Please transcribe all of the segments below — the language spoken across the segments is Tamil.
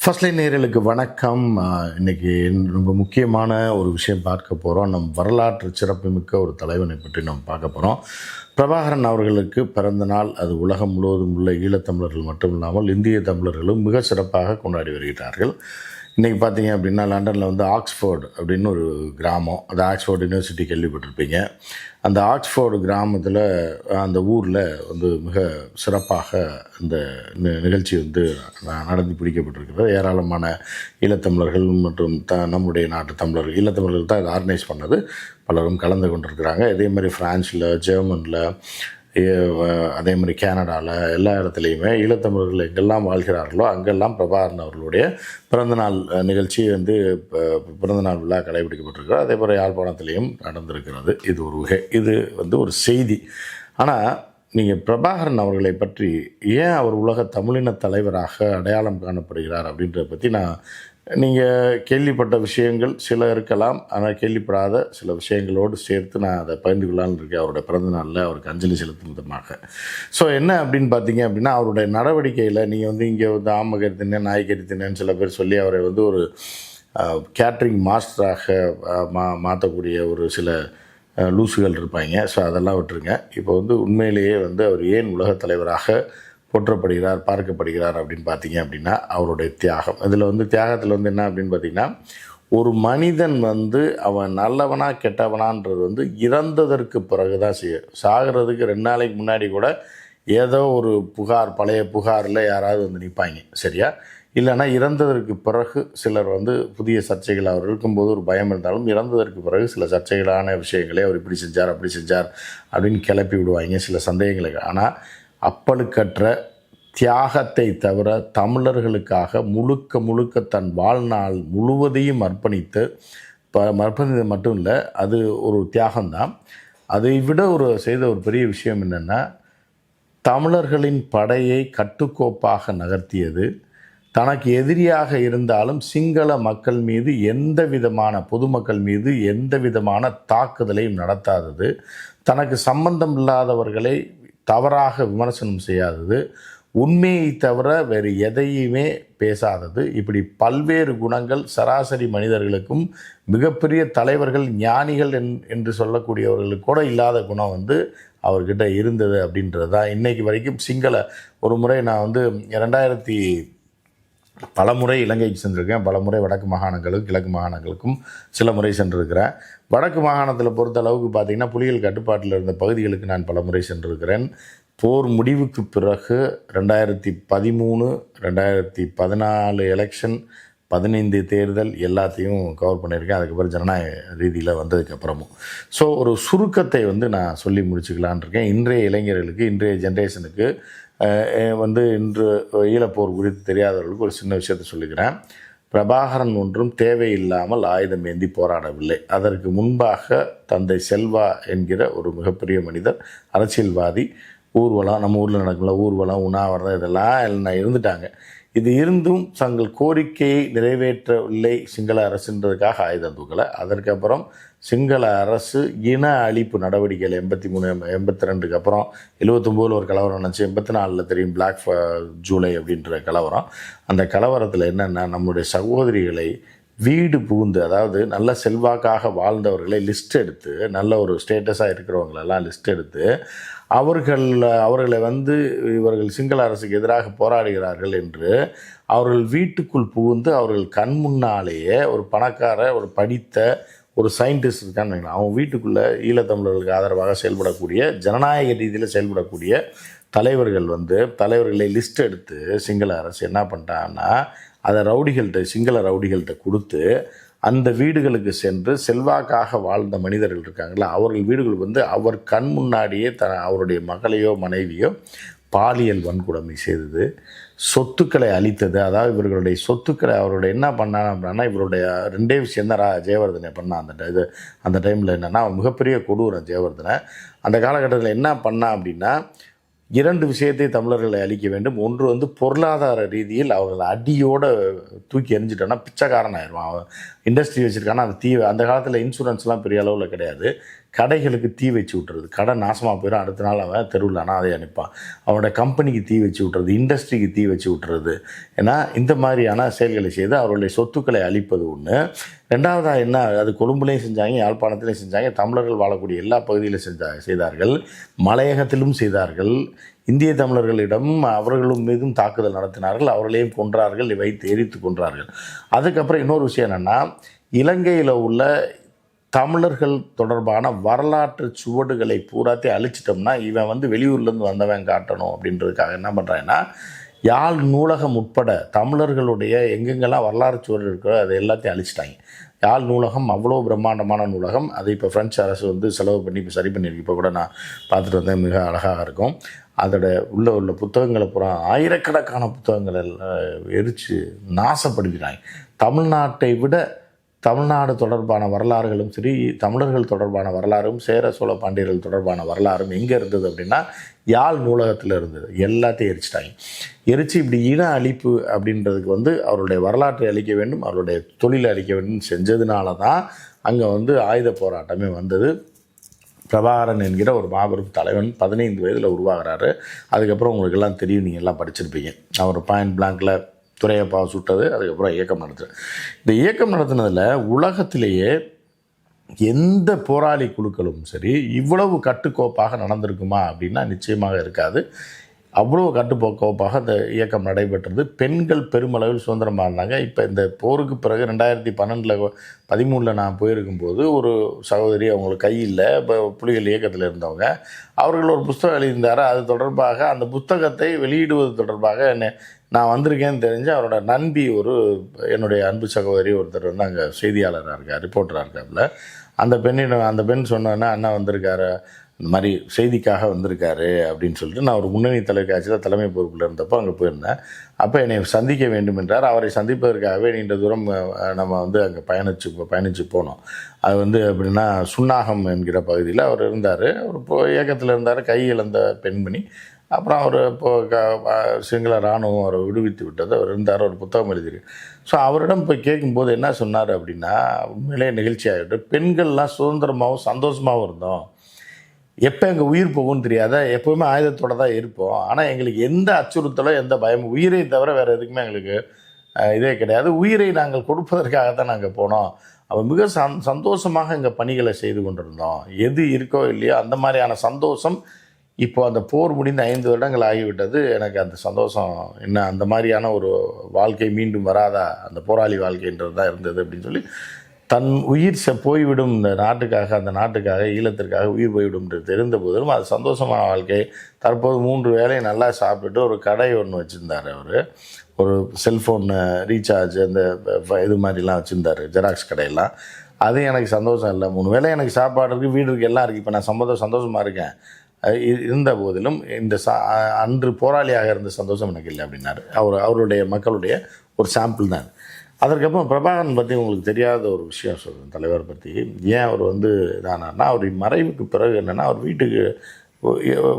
ஃபர்ஸ்ட் லைன் நேயர்களுக்கு வணக்கம். இன்னைக்கு ரொம்ப முக்கியமான ஒரு விஷயம் பார்க்க போகிறோம். நம் வரலாற்று சிறப்புமிக்க ஒரு தலைவனை பற்றி நம்ம பார்க்க போகிறோம். பிரபாகரன் அவர்களுக்கு பிறந்த நாள் அது உலகம் முழுவதும் உள்ள ஈழத்தமிழர்கள் மட்டும் இல்லாமல் இந்திய தமிழர்களும் மிக சிறப்பாக கொண்டாடி வருகிறார்கள். இன்றைக்கி பார்த்தீங்க அப்படின்னா லண்டனில் வந்து ஆக்ஸ்ஃபோர்டு அப்படின்னு ஒரு கிராமம், அது ஆக்ஸ்ஃபோர்டு யூனிவர்சிட்டி கேள்விப்பட்டிருப்பீங்க. அந்த ஆக்ஸ்ஃபோர்டு கிராமத்தில் அந்த ஊரில் வந்து மிக சிறப்பாக இந்த நிகழ்ச்சி வந்து நடந்து பிடிக்கப்பட்டிருக்கிறது. ஏராளமான ஈழத்தமிழர்கள் மற்றும் நம்முடைய நாட்டு தமிழர்கள், ஈழத்தமிழர்கள் தான் இதை ஆர்கனைஸ் பண்ணது. பலரும் கலந்து கொண்டிருக்கிறாங்க. இதே மாதிரி ஃப்ரான்ஸில், ஜெர்மனில், அதே மாதிரி கனடாவில், எல்லா இடத்துலையுமே ஈழத்தமிழர்கள் எங்கெல்லாம் வாழ்கிறார்களோ அங்கெல்லாம் பிரபாகரன் அவர்களுடைய பிறந்தநாள் நிகழ்ச்சி வந்து பிறந்தநாள் விழா கடைபிடிக்கப்பட்டிருக்கிறது. அதே போல் யாழ்ப்பாணத்திலையும் நடந்திருக்கிறது. இது ஒரு வகை, இது வந்து ஒரு செய்தி. ஆனால் நீங்கள் பிரபாகரன் அவர்களை பற்றி ஏன் அவர் உலக தமிழின தலைவராக அடையாளம் காணப்படுகிறார் அப்படின்றத பற்றி நீங்கள் கேள்விப்பட்ட விஷயங்கள் சில இருக்கலாம், ஆனால் கேள்விப்படாத சில விஷயங்களோடு சேர்த்து நான் அதை பகிர்ந்து கொள்ளலான்னு இருக்கேன். அவருடைய பிறந்த நாளில் அவருக்கு அஞ்சலி செலுத்தும் விதமாக. ஸோ என்ன அப்படின்னு பார்த்தீங்க அப்படின்னா, அவருடைய நடவடிக்கையில் நீங்கள் வந்து இங்கே வந்து ஆமை கருத்தினேன், நாய் கருத்தினேன்னு சில பேர் சொல்லி அவரை வந்து ஒரு கேட்ரிங் மாஸ்டராக மாற்றக்கூடிய ஒரு சில லூசுகள் இருப்பாங்க. ஸோ அதெல்லாம் விட்டுருங்க. இப்போ வந்து உண்மையிலேயே வந்து அவர் ஏன் உலகத் தலைவராக போற்றப்படுகிறார், பார்க்கப்படுகிறார் அப்படின்னு பார்த்தீங்க அப்படின்னா, அவருடைய தியாகம். இதில் வந்து தியாகத்தில் வந்து என்ன அப்படின்னு பார்த்தீங்கன்னா, ஒரு மனிதன் வந்து அவன் நல்லவனா கெட்டவனான்றது வந்து இறந்ததற்கு பிறகு தான் சாகிறதுக்கு 2 நாளைக்கு முன்னாடி கூட ஏதோ ஒரு புகார், பழைய புகாரில் யாராவது வந்து நிற்பாங்க, சரியா? இல்லைனா இறந்ததற்கு பிறகு சிலர் வந்து புதிய சர்ச்சைகள், அவர் இருக்கும்போது ஒரு பயம் இருந்தாலும் இறந்ததற்கு பிறகு சில சர்ச்சைகளான விஷயங்களே அவர் இப்படி செஞ்சார் அப்படி செஞ்சார் அப்படின்னு கிளப்பி விடுவாங்க சில சந்தேகங்களுக்கு. ஆனால் அப்பழுக்கற்ற தியாகத்தை தவிர தமிழர்களுக்காக முழுக்க முழுக்க தன் வாழ்நாள் முழுவதையும் அர்ப்பணித்து அர்ப்பணித்தது மட்டும் இல்லை, அது ஒரு தியாகம்தான். அதை விட செய்த ஒரு பெரிய விஷயம் என்னென்னா, தமிழர்களின் படையை கட்டுக்கோப்பாக நகர்த்தியது. தனக்கு எதிரியாக இருந்தாலும் சிங்கள மக்கள் மீது எந்த விதமான, பொதுமக்கள் மீது எந்த விதமான தாக்குதலையும் நடத்தாதது. தனக்கு சம்பந்தம் இல்லாதவர்களை தவறாக விமர்சனம் செய்யாதது. உண்மையை தவிர வேறு எதையுமே பேசாதது. இப்படி பல்வேறு குணங்கள் சராசரி மனிதர்களுக்கும் மிகப்பெரிய தலைவர்கள், ஞானிகள் என்று சொல்லக்கூடியவர்களுக்கு கூட இல்லாத குணம் வந்து அவர்கிட்ட இருந்தது அப்படின்றது தான் இன்றைக்கு வரைக்கும். ஒரு முறை நான் வந்து பல முறை இலங்கைக்கு சென்றிருக்கேன், பல முறை வடக்கு மாகாணங்களுக்கும் கிழக்கு மாகாணங்களுக்கும் சில முறை சென்றிருக்கிறேன். வடக்கு மாகாணத்தில் பொறுத்த அளவுக்கு பார்த்திங்கன்னா, புலிகள் கட்டுப்பாட்டில் இருந்த பகுதிகளுக்கு நான் பல முறை சென்றிருக்கிறேன். போர் முடிவுக்கு பிறகு 2013, 2014 எலெக்ஷன், 15 தேர்தல் எல்லாத்தையும் கவர் பண்ணியிருக்கேன். அதுக்கப்புறம் ஜனநாயக ரீதியில் வந்ததுக்கப்புறமும். ஸோ ஒரு சுருக்கத்தை வந்து நான் சொல்லி முடிச்சுக்கலான் இருக்கேன். இன்றைய இளைஞர்களுக்கு, இன்றைய ஜென்ரேஷனுக்கு வந்து இன்று ஈழப்போர் குறித்து தெரியாதவர்களுக்கு ஒரு சின்ன விஷயத்தை சொல்லிக்கிறேன். பிரபாகரன் ஒன்றும் தேவையில்லாமல் ஆயுதம் ஏந்தி போராடவில்லை. அதற்கு முன்பாக தந்தை செல்வா என்கிற ஒரு மிகப்பெரிய மனிதர், அரசியல்வாதி, ஊர்வலம், நம்ம ஊரில் நடக்கல ஊர்வலம், உண்ணாவிரதம் இதெல்லாம் இருந்துட்டாங்க. இது இருந்தும் தங்கள் கோரிக்கையை நிறைவேற்றவில்லை சிங்கள அரசுன்றதுக்காக ஆயுதம் தூக்கலை. அதற்கப்புறம் சிங்கள அரசு இன அழிப்பு நடவடிக்கைகள் 83, 82க்கு அப்புறம் 79 ஒரு கலவரம் நினச்சி, 84 தெரியும் பிளாக் ஜூலை அப்படின்ற கலவரம். அந்த கலவரத்தில் என்னென்னா, நம்முடைய சகோதரிகளை வீடு புகுந்து, அதாவது நல்ல செல்வாக்காக வாழ்ந்தவர்களை லிஸ்ட் எடுத்து, நல்ல ஒரு ஸ்டேட்டஸாக இருக்கிறவங்களெல்லாம் லிஸ்ட் எடுத்து அவர்களை வந்து இவர்கள் சிங்கள அரசுக்கு எதிராக போராடுகிறார்கள் என்று அவர்கள் வீட்டுக்குள் புகுந்து அவர்கள் கண் முன்னாலேயே ஒரு பணக்கார, ஒரு படித்த ஒரு சயின்டிஸ்ட் இருக்கான்னு, அவன் வீட்டுக்குள்ளே ஈழத்தமிழர்களுக்கு ஆதரவாக செயல்படக்கூடிய, ஜனநாயக ரீதியில் செயல்படக்கூடிய தலைவர்களை லிஸ்ட் எடுத்து சிங்கள அரசு என்ன பண்ணிட்டாங்கன்னா, அதை சிங்கள ரவுடிகள்கிட்ட கொடுத்து அந்த வீடுகளுக்கு சென்று செல்வாக்காக வாழ்ந்த மனிதர்கள் இருக்காங்களா, அவர்கள் வீடுகள் வந்து அவர் கண் முன்னாடியே அவருடைய மகளையோ மனைவியோ பாலியல் வன்கொடுமை செய்தது, சொத்துக்களை அளித்தது. அதாவது இவர்களுடைய சொத்துக்களை அவருடைய என்ன பண்ணான் அப்படின்னா, இவருடைய 2 விஷயந்தான் ஜெயவர்தனை பண்ணான். அந்த டைமில் என்னென்னா, மிகப்பெரிய கொடூரம் ஜெயவர்தனை. அந்த காலகட்டத்தில் என்ன பண்ணான் அப்படின்னா, 2 விஷயத்தை தமிழர்களை அளிக்க வேண்டும். ஒன்று வந்து பொருளாதார ரீதியில் அவர்களை அடியோடு தூக்கி எறிஞ்சிட்டோன்னா பிச்சைக்காரன் ஆயிடுவான். அவன் இண்டஸ்ட்ரி வச்சுருக்கானா, அந்த காலத்தில் இன்சூரன்ஸ்லாம் பெரிய அளவில் கிடையாது. கடைகளுக்கு தீ வச்சு விட்டுறது, கடை நாசமாக போயிடும், அடுத்த நாள் அவன் தெருவில் அனாதையாக நிற்பான். அவனோட கம்பெனிக்கு தீ வச்சு விட்டுறது, இண்டஸ்ட்ரிக்கு தீ வச்சு விட்டுறது. ஏன்னா இந்த மாதிரியான செயல்களை செய்து அவர்களுடைய சொத்துக்களை அழிப்பது ஒன்று. ரெண்டாவதாக என்ன, அது கொழும்புலையும் செஞ்சாங்க, யாழ்ப்பாணத்திலையும் செஞ்சாங்க, தமிழர்கள் வாழக்கூடிய எல்லா பகுதியிலும் செய்தார்கள், மலையகத்திலும் செய்தார்கள். இந்திய தமிழர்களிடம் அவர்களும் மீதும் தாக்குதல் நடத்தினார்கள், அவர்களையும் கொன்றார்கள், வைத்து எரித்து கொன்றார்கள். அதுக்கப்புறம் இன்னொரு விஷயம் என்னென்னா, இலங்கையில் உள்ள தமிழர்கள் தொடர்பான வரலாற்று சுவடுகளை பூராத்தையும் அழிச்சிட்டோம்னா இவன் வந்து வெளியூர்லேருந்து வந்தவன் காட்டணும் அப்படின்றதுக்காக என்ன பண்ணுறாங்கன்னா, யாழ் நூலகம் உட்பட தமிழர்களுடைய எங்கெங்கெல்லாம் வரலாற்று சுவடு இருக்கோ அதை எல்லாத்தையும் அழிச்சிட்டாங்க. யாழ் நூலகம் அவ்வளோ பிரம்மாண்டமான நூலகம், அதை இப்போ ஃப்ரெஞ்சு அரசு வந்து செலவு பண்ணி இப்போ சரி பண்ணியிருக்கு. இப்போ கூட நான் பார்த்துட்டு வந்தேன், மிக அழகாக இருக்கும். அதோட உள்ள புத்தகங்களை பூரா ஆயிரக்கணக்கான புத்தகங்களை எரித்து நாசப்படுத்தினாங்க. தமிழ்நாட்டை விட தமிழ்நாடு தொடர்பான வரலாறுகளும் சரி, தமிழர்கள் தொடர்பான வரலாறும், சேர சோழ பாண்டியர்கள் தொடர்பான வரலாறும் எங்கே இருந்தது அப்படின்னா யாழ் நூலகத்தில் இருந்தது. எல்லாத்தையும் எரிச்சிட்டாங்க. எரித்து இப்படி இன அழிப்பு அப்படின்றதுக்கு வந்து அவருடைய வரலாற்றை அழிக்க வேண்டும், அவருடைய தொழிலை அழிக்க வேண்டும் செஞ்சதுனால தான் அங்கே வந்து ஆயுத போராட்டமே வந்தது. பிரபாகரன் என்கிற ஒரு மாபெரும் தலைவன் 15 வயதில் உருவாகிறாரு. அதுக்கப்புறம் உங்களுக்கு எல்லாம் தெரியும், நீங்கள் எல்லாம் படிச்சிருப்பீங்க. அவர் பாயிண்ட் பிளாங்கில் துரையப்பாவை சுட்டது, அதுக்கப்புறம் இயக்கம் நடத்துது. இந்த இயக்கம் நடத்தினதில் உலகத்திலேயே எந்த போராளி குழுக்களும் சரி இவ்வளவு கட்டுக்கோப்பாக நடந்திருக்குமா அப்படின்னா நிச்சயமாக இருக்காது. அவ்வளோ கட்டுக்கோப்பாக அந்த இயக்கம் நடைபெற்றது. பெண்கள் பெருமளவில் சுதந்திரமாக இருந்தாங்க. இப்போ இந்த போருக்கு பிறகு 2012-13 நான் போயிருக்கும்போது ஒரு சகோதரி, அவங்களுக்கு கையில் இப்போ புலிகள் இயக்கத்தில் இருந்தவங்க, அவர்கள் ஒரு புத்தகம் எழுதியிருந்தார். அது தொடர்பாக அந்த புத்தகத்தை வெளியிடுவது தொடர்பாக நான் வந்திருக்கேன்னு தெரிஞ்சு அவரோட நண்பி என்னுடைய அன்பு சகோதரி ஒருத்தர் வந்து அங்கே செய்தியாளராக இருக்கார், ரிப்போர்ட்டராக இருக்காப்புல. அந்த பெண் சொன்னோன்னா அண்ணா வந்திருக்காரு, இந்த மாதிரி செய்திக்காக வந்திருக்காரு அப்படின்னு சொல்லிட்டு நான் ஒரு முன்னணி தொலைக்காட்சியில் தலைமை பொறுப்பில் இருந்தப்போ அங்கே போயிருந்தேன். அப்போ என்னை சந்திக்க வேண்டும் என்றார். அவரை சந்திப்பதற்காகவே நீண்ட தூரம் நம்ம வந்து அங்கே பயணித்து போனோம். அது வந்து எப்படின்னா சுன்னாகம் என்கிற பகுதியில் அவர் இருந்தார். அவர் இப்போ இயக்கத்தில் இருந்தார், கை இழந்த பெண்மணி. அப்புறம் அவர் சிங்கள இராணுவம் அவரை விடுவித்து விட்டது. அவர் இருந்தார், ஒரு புத்தகம் எழுதியிருக்கு. ஸோ அவரிடம் போய் கேட்கும்போது என்ன சொன்னார் அப்படின்னா, உண்மையிலே நிகழ்ச்சியாகிட்டு, பெண்கள்லாம் சுதந்திரமாகவும் சந்தோஷமாகவும் இருந்தோம். எப்போ எங்கள் உயிர் போகும்னு தெரியாத, எப்போவுமே ஆயுதத்தோடு தான் இருப்போம். ஆனால் எங்களுக்கு எந்த அச்சுறுத்தலோ எந்த பயமும், உயிரை தவிர வேறு எதுக்குமே எங்களுக்கு இதே கிடையாது. உயிரை நாங்கள் கொடுப்பதற்காகத்தான் நாங்கள் போனோம். அவன் மிக சந்தோஷமாக எங்கள் பணிகளை செய்து கொண்டிருந்தோம். எது இருக்கோ இல்லையோ அந்த மாதிரியான சந்தோஷம் இப்போது அந்த போர் முடிந்து 5 வருடங்கள் ஆகிவிட்டது. எனக்கு அந்த சந்தோஷம் என்ன, அந்த மாதிரியான ஒரு வாழ்க்கை மீண்டும் வராதா, அந்த போராளி வாழ்க்கைன்றது தான் இருந்தது அப்படின்னு சொல்லி தன் உயிர் போய்விடும் இந்த நாட்டுக்காக, அந்த நாட்டுக்காக, ஈழத்திற்காக உயிர் போய்விடும் தெரிந்த போதிலும் அது சந்தோஷமான வாழ்க்கை. தற்போது 3 வேளை நல்லா சாப்பிட்டுட்டு ஒரு கடை ஒன்று வச்சுருந்தார். அவர் ஒரு செல்ஃபோன் ரீசார்ஜ் அந்த இது மாதிரிலாம் வச்சுருந்தார், ஜெராக்ஸ் கடையெல்லாம். அது எனக்கு சந்தோஷம் இல்லை. 3 வேளை எனக்கு சாப்பாடு இருக்குது, வீடு இருக்குது, எல்லாம் இருக்குது. இப்போ நான் சந்தோஷமாக இருக்கேன். இருந்த போதிலும் இந்த அன்று போராளியாக இருந்த சந்தோஷம் எனக்கு இல்லை அப்படின்னாரு. அவருடைய மக்களுடைய ஒரு சாம்பிள் தான். அதற்கப்புறம் பிரபாகரன் பற்றி உங்களுக்கு தெரியாத ஒரு விஷயம் சொல்கிறேன், தலைவர் பற்றி. ஏன் அவர் வந்து இதானார்னா, அவர் மறைவுக்கு பிறகு என்னென்னா, அவர் வீட்டுக்கு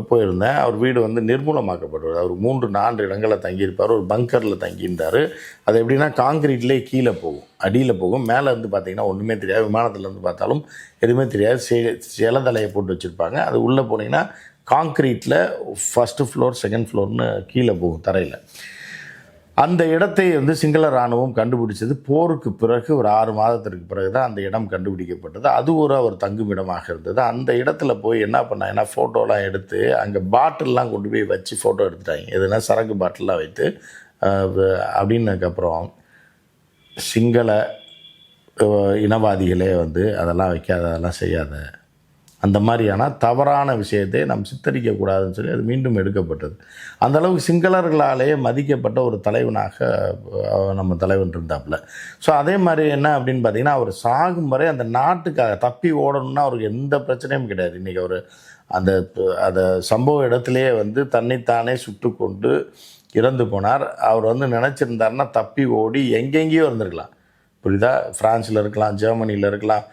போயிருந்தேன். அவர் வீடு வந்து நிர்மூலமாக்கப்படுவார். அவர் 3-4 இடங்களில் தங்கியிருப்பார். ஒரு பங்கரில் தங்கியிருந்தார். அது எப்படின்னா காங்கிரீட்லேயே கீழே போகும், அடியில் போகும். மேலே இருந்து பார்த்திங்கன்னா ஒன்றுமே தெரியாது. விமானத்துலேருந்து பார்த்தாலும் எதுவுமே தெரியாது. இலந்தலையை போட்டு வச்சுருப்பாங்க. அது உள்ளே போனீங்கன்னா காங்கிரீட்டில் ஃபஸ்ட்டு ஃப்ளோர், செகண்ட் ஃப்ளோர்னு கீழே போகும் தரையில். அந்த இடத்தை வந்து சிங்கள இராணுவம் கண்டுபிடிச்சது போருக்கு பிறகு ஒரு 6 மாதத்திற்கு பிறகு தான் அந்த இடம் கண்டுபிடிக்கப்பட்டது. அது அவர் தங்கும் இடமாக இருந்தது. அந்த இடத்துல போய் என்ன பண்ணாங்கன்னா, ஃபோட்டோலாம் எடுத்து அங்கே பாட்டில்லாம் கொண்டு போய் வச்சு ஃபோட்டோ எடுத்துட்டாங்க. எதுனா சரக்கு பாட்டிலாம் வைத்து. அப்படின்னதுக்கப்புறம் சிங்கள இனவாதிகளே வந்து அதெல்லாம் வைக்காத, அதெல்லாம் செய்யாத, அந்த மாதிரியான தவறான விஷயத்தை நாம் சித்தரிக்கக்கூடாதுன்னு சொல்லி அது மீண்டும் எடுக்கப்பட்டது. அந்தளவுக்கு சிங்களர்களாலேயே மதிக்கப்பட்ட ஒரு தலைவனாக நம்ம தலைவன் இருந்தாப்புல. ஸோ அதே மாதிரி என்ன அப்படின்னு பார்த்தீங்கன்னா, அவர் சாகும் வரை அந்த நாட்டுக்காக தப்பி ஓடணும்னா அவருக்கு எந்த பிரச்சனையும் கிடையாது. இன்றைக்கி அவர் அந்த சம்பவ இடத்துலையே வந்து தன்னைத்தானே சுட்டு கொண்டு இறந்து போனார். அவர் வந்து நினச்சிருந்தாருன்னா தப்பி ஓடி எங்கெங்கேயோ இருந்திருக்கலாம். புரியுதா? ஃப்ரான்ஸில் இருக்கலாம், ஜெர்மனியில் இருக்கலாம்,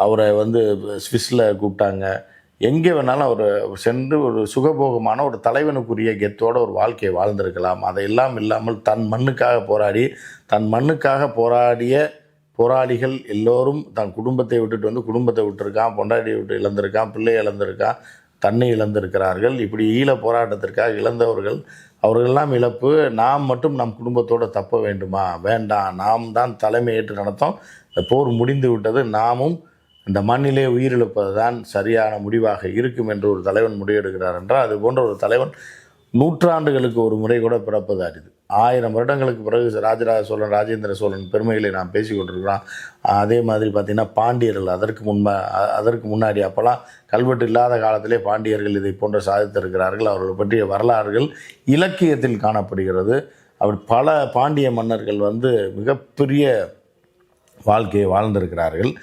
அவரை வந்து ஸ்விஸ்ஸில் கூப்பிட்டாங்க, எங்கே வேணாலும் அவர் சென்று ஒரு சுகபோகமான ஒரு தலைவனுக்குரிய கெத்தோட ஒரு வாழ்க்கையை வாழ்ந்திருக்கலாம். அதையெல்லாம் இல்லாமல் தன் மண்ணுக்காக போராடிய போராளிகள் எல்லோரும் தன் குடும்பத்தை விட்டுட்டு வந்து குடும்பத்தை விட்டுருக்கான், பொண்டாட்டியை விட்டு இழந்திருக்கான், பிள்ளை இழந்திருக்கான், தன்னை இழந்திருக்கிறார்கள். இப்படி ஈழ போராட்டத்திற்காக இழந்தவர்கள் அவர்களெல்லாம் இழப்பு. நாம் மட்டும் நம் குடும்பத்தோடு தப்ப வேண்டுமா? வேண்டாம். நாம் தான் தலைமை ஏற்று நடத்தோம். இந்த போர் முடிந்து விட்டது. நாமும் இந்த மண்ணிலே உயிரிழப்பது தான் சரியான முடிவாக இருக்கும் என்று ஒரு தலைவன் முடிவெடுக்கிறார் என்றால், அது போன்ற ஒரு தலைவன் நூற்றாண்டுகளுக்கு ஒரு முறை கூட பிறப்பது அரிது. 1000 வருடங்களுக்கு பிறகு ராஜராஜ சோழன், ராஜேந்திர சோழன் பெருமைகளை நாம் பேசி கொண்டிருக்கிறோம். அதே மாதிரி பார்த்திங்கன்னா பாண்டியர்கள் அதற்கு முன்னாடி அப்போல்லாம் கல்வெட்டு இல்லாத காலத்திலே பாண்டியர்கள் இதை போன்ற சாதித்திருக்கிறார்கள். அவர்கள் பற்றிய வரலாறுகள் இலக்கியத்தில் காணப்படுகிறது. அப்படி பல பாண்டிய மன்னர்கள் மிகப்பெரிய வாழ்க்கையை வாழ்ந்திருக்கிறார்கள்.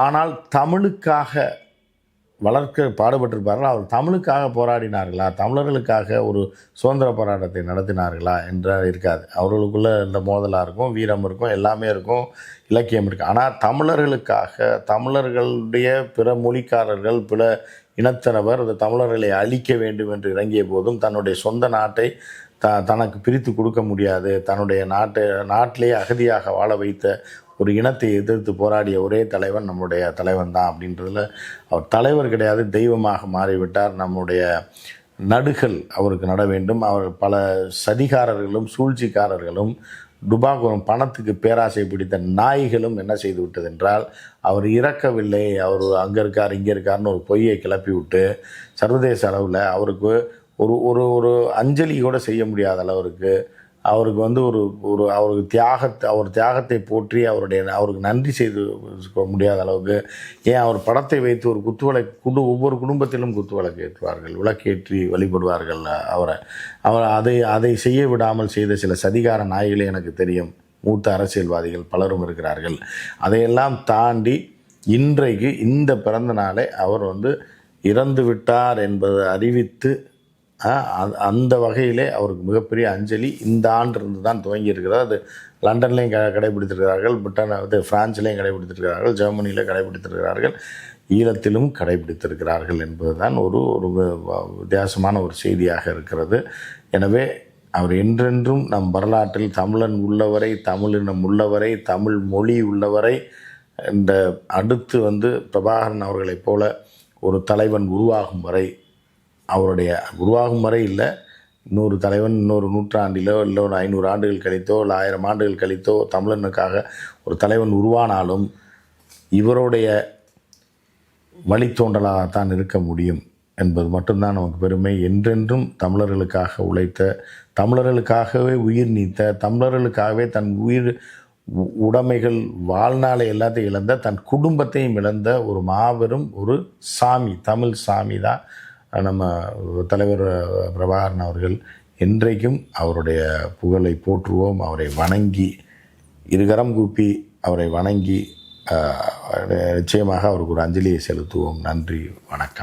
ஆனால் தமிழுக்காக வளர்க்க பாடுபட்டிருப்பார்கள். அவர் தமிழுக்காக போராடினார்களா, தமிழர்களுக்காக ஒரு சுதந்திர போராட்டத்தை நடத்தினார்களா என்றால் இருக்காது. அவர்களுக்குள்ளே இந்த மோதலாக இருக்கும், வீரம் இருக்கும், எல்லாமே இருக்கும், இலக்கியம் இருக்கும். ஆனால் தமிழர்களுக்காக, தமிழர்களுடைய பிற மொழிக்காரர்கள், பிற இனத்தினவர் அந்த தமிழர்களை அழிக்க வேண்டும் என்று இறங்கிய போதும் தன்னுடைய சொந்த நாட்டை தனக்கு பிரித்து கொடுக்க முடியாது, தன்னுடைய நாட்டிலே அகதியாக வாழ வைத்த ஒரு இனத்தை எதிர்த்து போராடிய ஒரே தலைவன் நம்முடைய தலைவன் தான். அப்படின்றதில் அவர் தலைவர் கிடையாது, தெய்வமாக மாறிவிட்டார். நம்முடைய நடுகள் அவருக்கு நட வேண்டும். அவர் பல சதிகாரர்களும் சூழ்ச்சிக்காரர்களும் டுபாகூரும் பணத்துக்கு பேராசை பிடித்த நாய்களும் என்ன செய்து விட்டது என்றால், அவர் இறக்கவில்லை, அவர் அங்கே இருக்கார் இங்கே இருக்காருன்னு ஒரு பொய்யை கிளப்பி விட்டு சர்வதேச அளவில் அவருக்கு ஒரு ஒரு ஒரு அஞ்சலி கூட செய்ய முடியாத அளவிற்கு அவருக்கு அவருக்கு அவர் தியாகத்தை போற்றி அவருக்கு நன்றி செய்து முடியாத அளவுக்கு, ஏன் அவர் படத்தை வைத்து ஒரு ஒவ்வொரு குடும்பத்திலும் குத்துவிளக்கு ஏற்றுவார்கள், விளக்கேற்றி வழிபடுவார்கள் அவர் அதை செய்ய விடாமல் செய்த சில சதிகார நாய்களே எனக்கு தெரியும். மூத்த அரசியல்வாதிகள் பலரும் இருக்கிறார்கள். அதையெல்லாம் தாண்டி இன்றைக்கு இந்த பிறந்த நாளை அவர் இறந்து விட்டார் என்பதை அறிவித்து அந்த வகையிலே அவருக்கு மிகப்பெரிய அஞ்சலி இந்த ஆண்டிலிருந்து தான் துவங்கியிருக்கிறது. அது லண்டன்லேயும் கடைபிடித்திருக்கிறார்கள், ஃப்ரான்ஸ்லேயும் கடைபிடித்திருக்கிறார்கள், ஜெர்மனியில் கடைபிடித்திருக்கிறார்கள், ஈழத்திலும் கடைபிடித்திருக்கிறார்கள் என்பது தான் ஒரு வித்தியாசமான ஒரு செய்தியாக இருக்கிறது. எனவே அவர் என்றென்றும் நம் வரலாற்றில் தமிழன் உள்ளவரை, தமிழினம் உள்ளவரை, தமிழ் மொழி உள்ளவரை, இந்த அடுத்து பிரபாகரன் அவர்களைப் போல ஒரு தலைவன் உருவாகும் வரை இல்லை, இன்னொரு தலைவன் இன்னொரு நூற்றாண்டிலோ இல்லை ஒரு 500 ஆண்டுகள் கழித்தோ இல்லை 1000 ஆண்டுகள் கழித்தோ தமிழனுக்காக ஒரு தலைவன் உருவானாலும் இவருடைய வழித்தோன்றலாகத்தான் இருக்க முடியும் என்பது மட்டும்தான் நமக்கு பெருமை. என்றென்றும் தமிழர்களுக்காக உழைத்த, தமிழர்களுக்காகவே உயிர் நீத்த, தமிழர்களுக்காகவே தன் உடைமைகள் வாழ்நாளை எல்லாத்தையும் இழந்த, தன் குடும்பத்தையும் இழந்த ஒரு மாபெரும் ஒரு சாமி, தமிழ் சாமி தான் நம்ம தலைவர் பிரபாகரன் அவர்கள். என்றைக்கும் அவருடைய புகழை போற்றுவோம், அவரை வணங்கி இருகரம் கூப்பி அவரை வணங்கி நிச்சயமாக அவருக்கு ஒரு அஞ்சலியை செலுத்துவோம். நன்றி, வணக்கம்.